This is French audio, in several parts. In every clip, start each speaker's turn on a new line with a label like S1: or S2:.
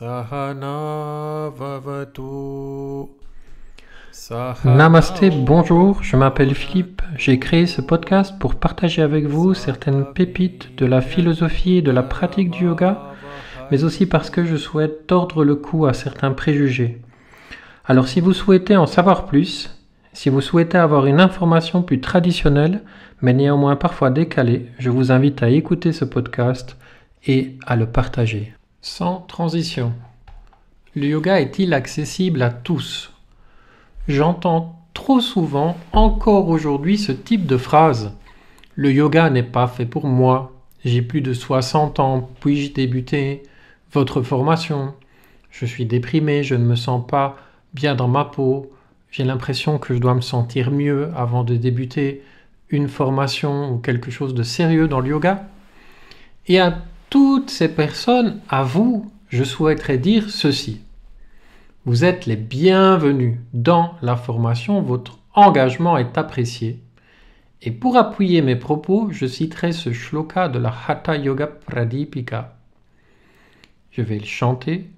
S1: Sahana Vavatu.
S2: Namasté, bonjour, je m'appelle Philippe. J'ai créé ce podcast pour partager avec vous certaines pépites de la philosophie et de la pratique du yoga, mais aussi parce que je souhaite tordre le cou à certains préjugés. Alors si vous souhaitez en savoir plus, si vous souhaitez avoir une information plus traditionnelle, mais néanmoins parfois décalée, je vous invite à écouter ce podcast et à le partager. Sans transition. Le yoga est-il accessible à tous ? J'entends trop souvent, encore aujourd'hui, ce type de phrase. Le yoga n'est pas fait pour moi. J'ai plus de 60 ans, puis-je débuter votre formation ? Je suis déprimé, je ne me sens pas bien dans ma peau. J'ai l'impression que je dois me sentir mieux avant de débuter une formation ou quelque chose de sérieux dans le yoga. Et à toutes ces personnes, à vous, je souhaiterais dire ceci. Vous êtes les bienvenus dans la formation, votre engagement est apprécié. Et pour appuyer mes propos, je citerai ce shloka de la Hatha Yoga Pradipika. Je vais le chanter.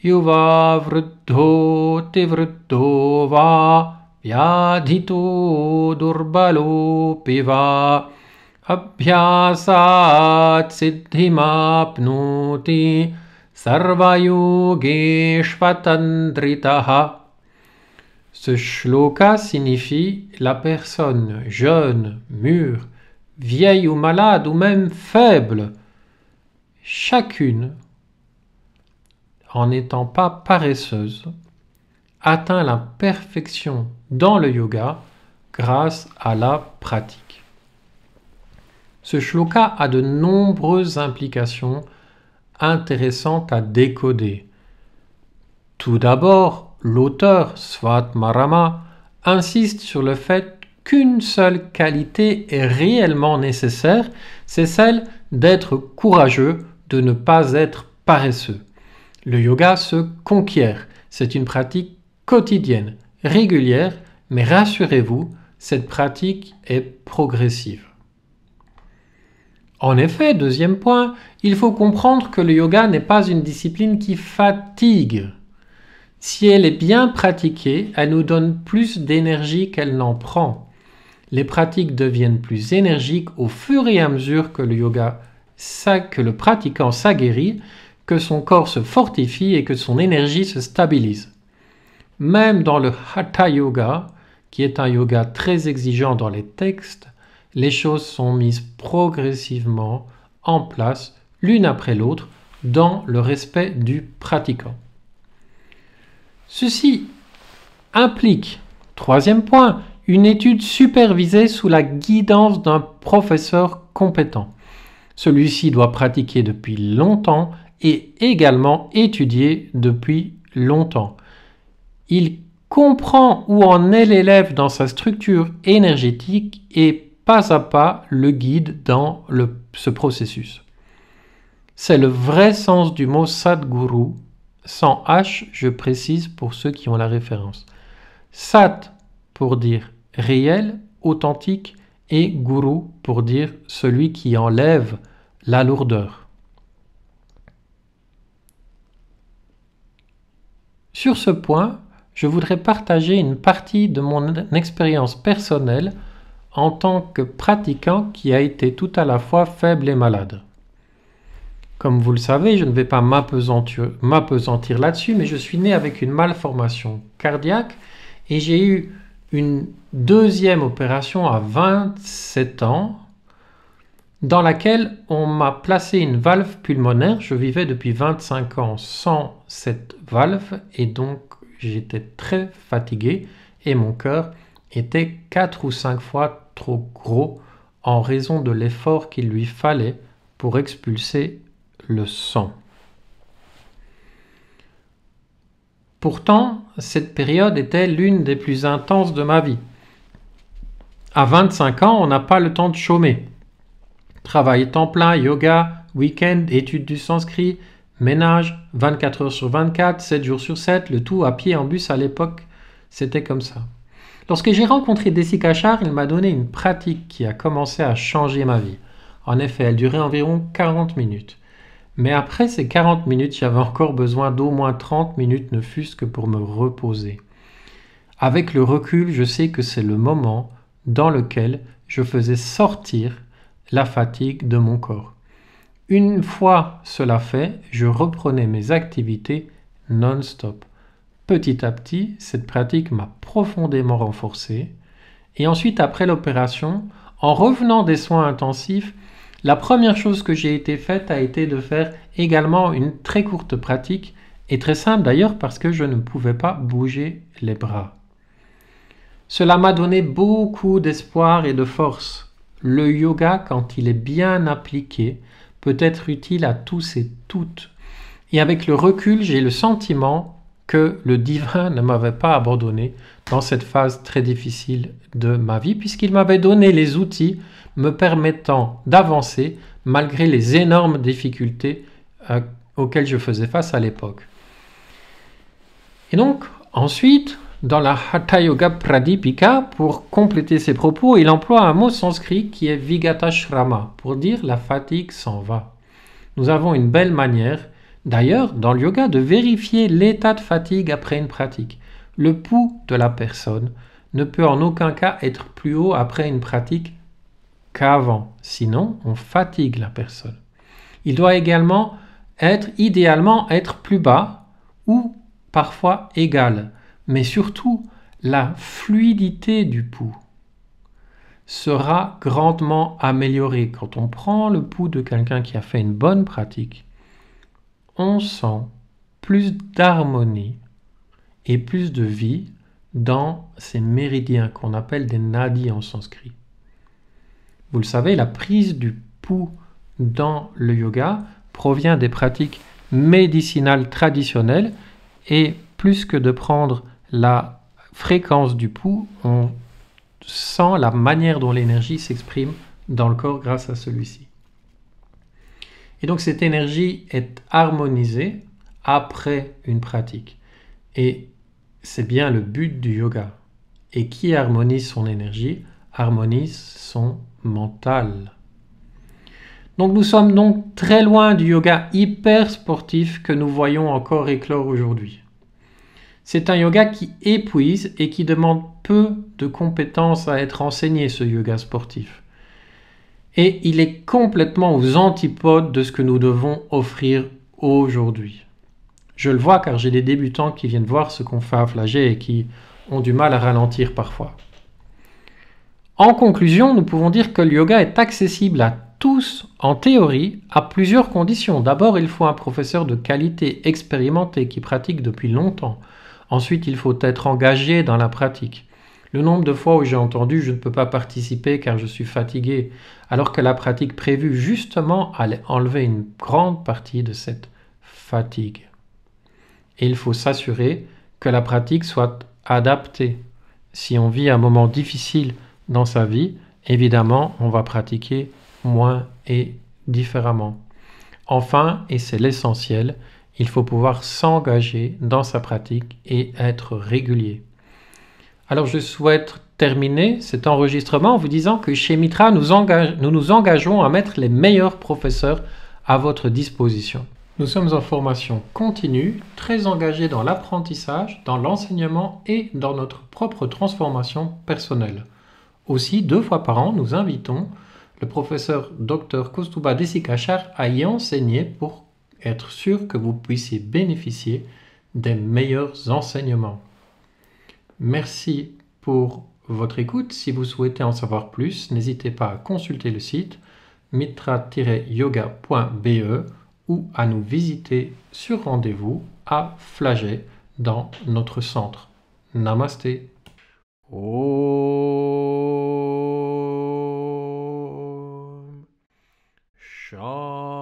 S2: Yuva vruddho te vruddho va vyadhito durbalo piva abhyasat siddhimapnoti sarvayogeshvatandritaha. Ce shloka signifie la personne jeune, mûre, vieille ou malade ou même faible, chacune, en n'étant pas paresseuse, atteint la perfection dans le yoga grâce à la pratique. Ce shloka a de nombreuses implications intéressantes à décoder. Tout d'abord, l'auteur Svatmarama insiste sur le fait qu'une seule qualité est réellement nécessaire, c'est celle d'être courageux, de ne pas être paresseux. Le yoga se conquiert, c'est une pratique quotidienne, régulière, mais rassurez-vous, cette pratique est progressive. En effet, deuxième point, il faut comprendre que le yoga n'est pas une discipline qui fatigue. Si elle est bien pratiquée, elle nous donne plus d'énergie qu'elle n'en prend. Les pratiques deviennent plus énergiques au fur et à mesure que le pratiquant s'aguerrit, que son corps se fortifie et que son énergie se stabilise. Même dans le Hatha Yoga, qui est un yoga très exigeant dans les textes, les choses sont mises progressivement en place, l'une après l'autre, dans le respect du pratiquant. Ceci implique, troisième point, une étude supervisée sous la guidance d'un professeur compétent. Celui-ci doit pratiquer depuis longtemps et également étudier depuis longtemps. Il comprend où en est l'élève dans sa structure énergétique et pas à pas le guide dans ce processus. C'est le vrai sens du mot Sadguru, sans H, je précise pour ceux qui ont la référence. Sat pour dire réel, authentique, et Guru pour dire celui qui enlève la lourdeur. Sur ce point, je voudrais partager une partie de mon expérience personnelle en tant que pratiquant qui a été tout à la fois faible et malade. Comme vous le savez, je ne vais pas m'apesantir là-dessus, mais je suis né avec une malformation cardiaque et j'ai eu une deuxième opération à 27 ans dans laquelle on m'a placé une valve pulmonaire. Je vivais depuis 25 ans sans cette valve et donc j'étais très fatigué et mon cœur était 4 ou 5 fois trop gros en raison de l'effort qu'il lui fallait pour expulser le sang. Pourtant, cette période était l'une des plus intenses de ma vie. À 25 ans, on n'a pas le temps de chômer. Travail temps plein, yoga, week-end, études du sanskrit, ménage, 24 heures sur 24, 7 jours sur 7, le tout à pied en bus à l'époque, c'était comme ça. Lorsque j'ai rencontré Desi Kachar, il m'a donné une pratique qui a commencé à changer ma vie. En effet, elle durait environ 40 minutes. Mais après ces 40 minutes, j'avais encore besoin d'au moins 30 minutes, ne fût-ce que pour me reposer. Avec le recul, je sais que c'est le moment dans lequel je faisais sortir la fatigue de mon corps. Une fois cela fait, je reprenais mes activités non-stop. Petit à petit, cette pratique m'a profondément renforcé. Et ensuite, après l'opération, en revenant des soins intensifs, la première chose que j'ai été faite a été de faire également une très courte pratique, et très simple d'ailleurs parce que je ne pouvais pas bouger les bras. Cela m'a donné beaucoup d'espoir et de force. Le yoga, quand il est bien appliqué, peut être utile à tous et toutes. Et avec le recul, j'ai le sentiment que le divin ne m'avait pas abandonné dans cette phase très difficile de ma vie, puisqu'il m'avait donné les outils me permettant d'avancer malgré les énormes difficultés auxquelles je faisais face à l'époque. Et donc, ensuite, dans la Hatha Yoga Pradipika, pour compléter ses propos, il emploie un mot sanskrit qui est Vigatashrama, pour dire la fatigue s'en va. Nous avons une belle manière, d'ailleurs, dans le yoga, de vérifier l'état de fatigue après une pratique. Le pouls de la personne ne peut en aucun cas être plus haut après une pratique qu'avant, sinon on fatigue la personne. Il doit également idéalement être plus bas ou parfois égal, mais surtout la fluidité du pouls sera grandement améliorée. Quand on prend le pouls de quelqu'un qui a fait une bonne pratique, on sent plus d'harmonie et plus de vie dans ces méridiens qu'on appelle des nadis en sanskrit. Vous le savez, la prise du pouls dans le yoga provient des pratiques médicinales traditionnelles et plus que de prendre la fréquence du pouls, on sent la manière dont l'énergie s'exprime dans le corps grâce à celui-ci. Et donc cette énergie est harmonisée après une pratique. Et c'est bien le but du yoga. Et qui harmonise son énergie, harmonise son mental. Donc nous sommes donc très loin du yoga hyper sportif que nous voyons encore éclore aujourd'hui. C'est un yoga qui épuise et qui demande peu de compétences à être enseigné, ce yoga sportif. Et il est complètement aux antipodes de ce que nous devons offrir aujourd'hui. Je le vois car j'ai des débutants qui viennent voir ce qu'on fait à Flagey et qui ont du mal à ralentir parfois. En conclusion, nous pouvons dire que le yoga est accessible à tous en théorie à plusieurs conditions. D'abord, il faut un professeur de qualité expérimenté qui pratique depuis longtemps. Ensuite, il faut être engagé dans la pratique. Le nombre de fois où j'ai entendu « je ne peux pas participer car je suis fatigué », alors que la pratique prévue justement allait enlever une grande partie de cette fatigue. Et il faut s'assurer que la pratique soit adaptée. Si on vit un moment difficile dans sa vie, évidemment, on va pratiquer moins et différemment. Enfin, et c'est l'essentiel, il faut pouvoir s'engager dans sa pratique et être régulier. Alors je souhaite terminer cet enregistrement en vous disant que chez Mitra, nous nous engageons à mettre les meilleurs professeurs à votre disposition. Nous sommes en formation continue, très engagés dans l'apprentissage, dans l'enseignement et dans notre propre transformation personnelle. Aussi, 2 fois par an, nous invitons le professeur Dr Kaustubha Desikachar à y enseigner pour être sûr que vous puissiez bénéficier des meilleurs enseignements. Merci pour votre écoute. Si vous souhaitez en savoir plus, n'hésitez pas à consulter le site mitra-yoga.be ou à nous visiter sur rendez-vous à Flagey dans notre centre. Namasté.
S1: Om Shanti.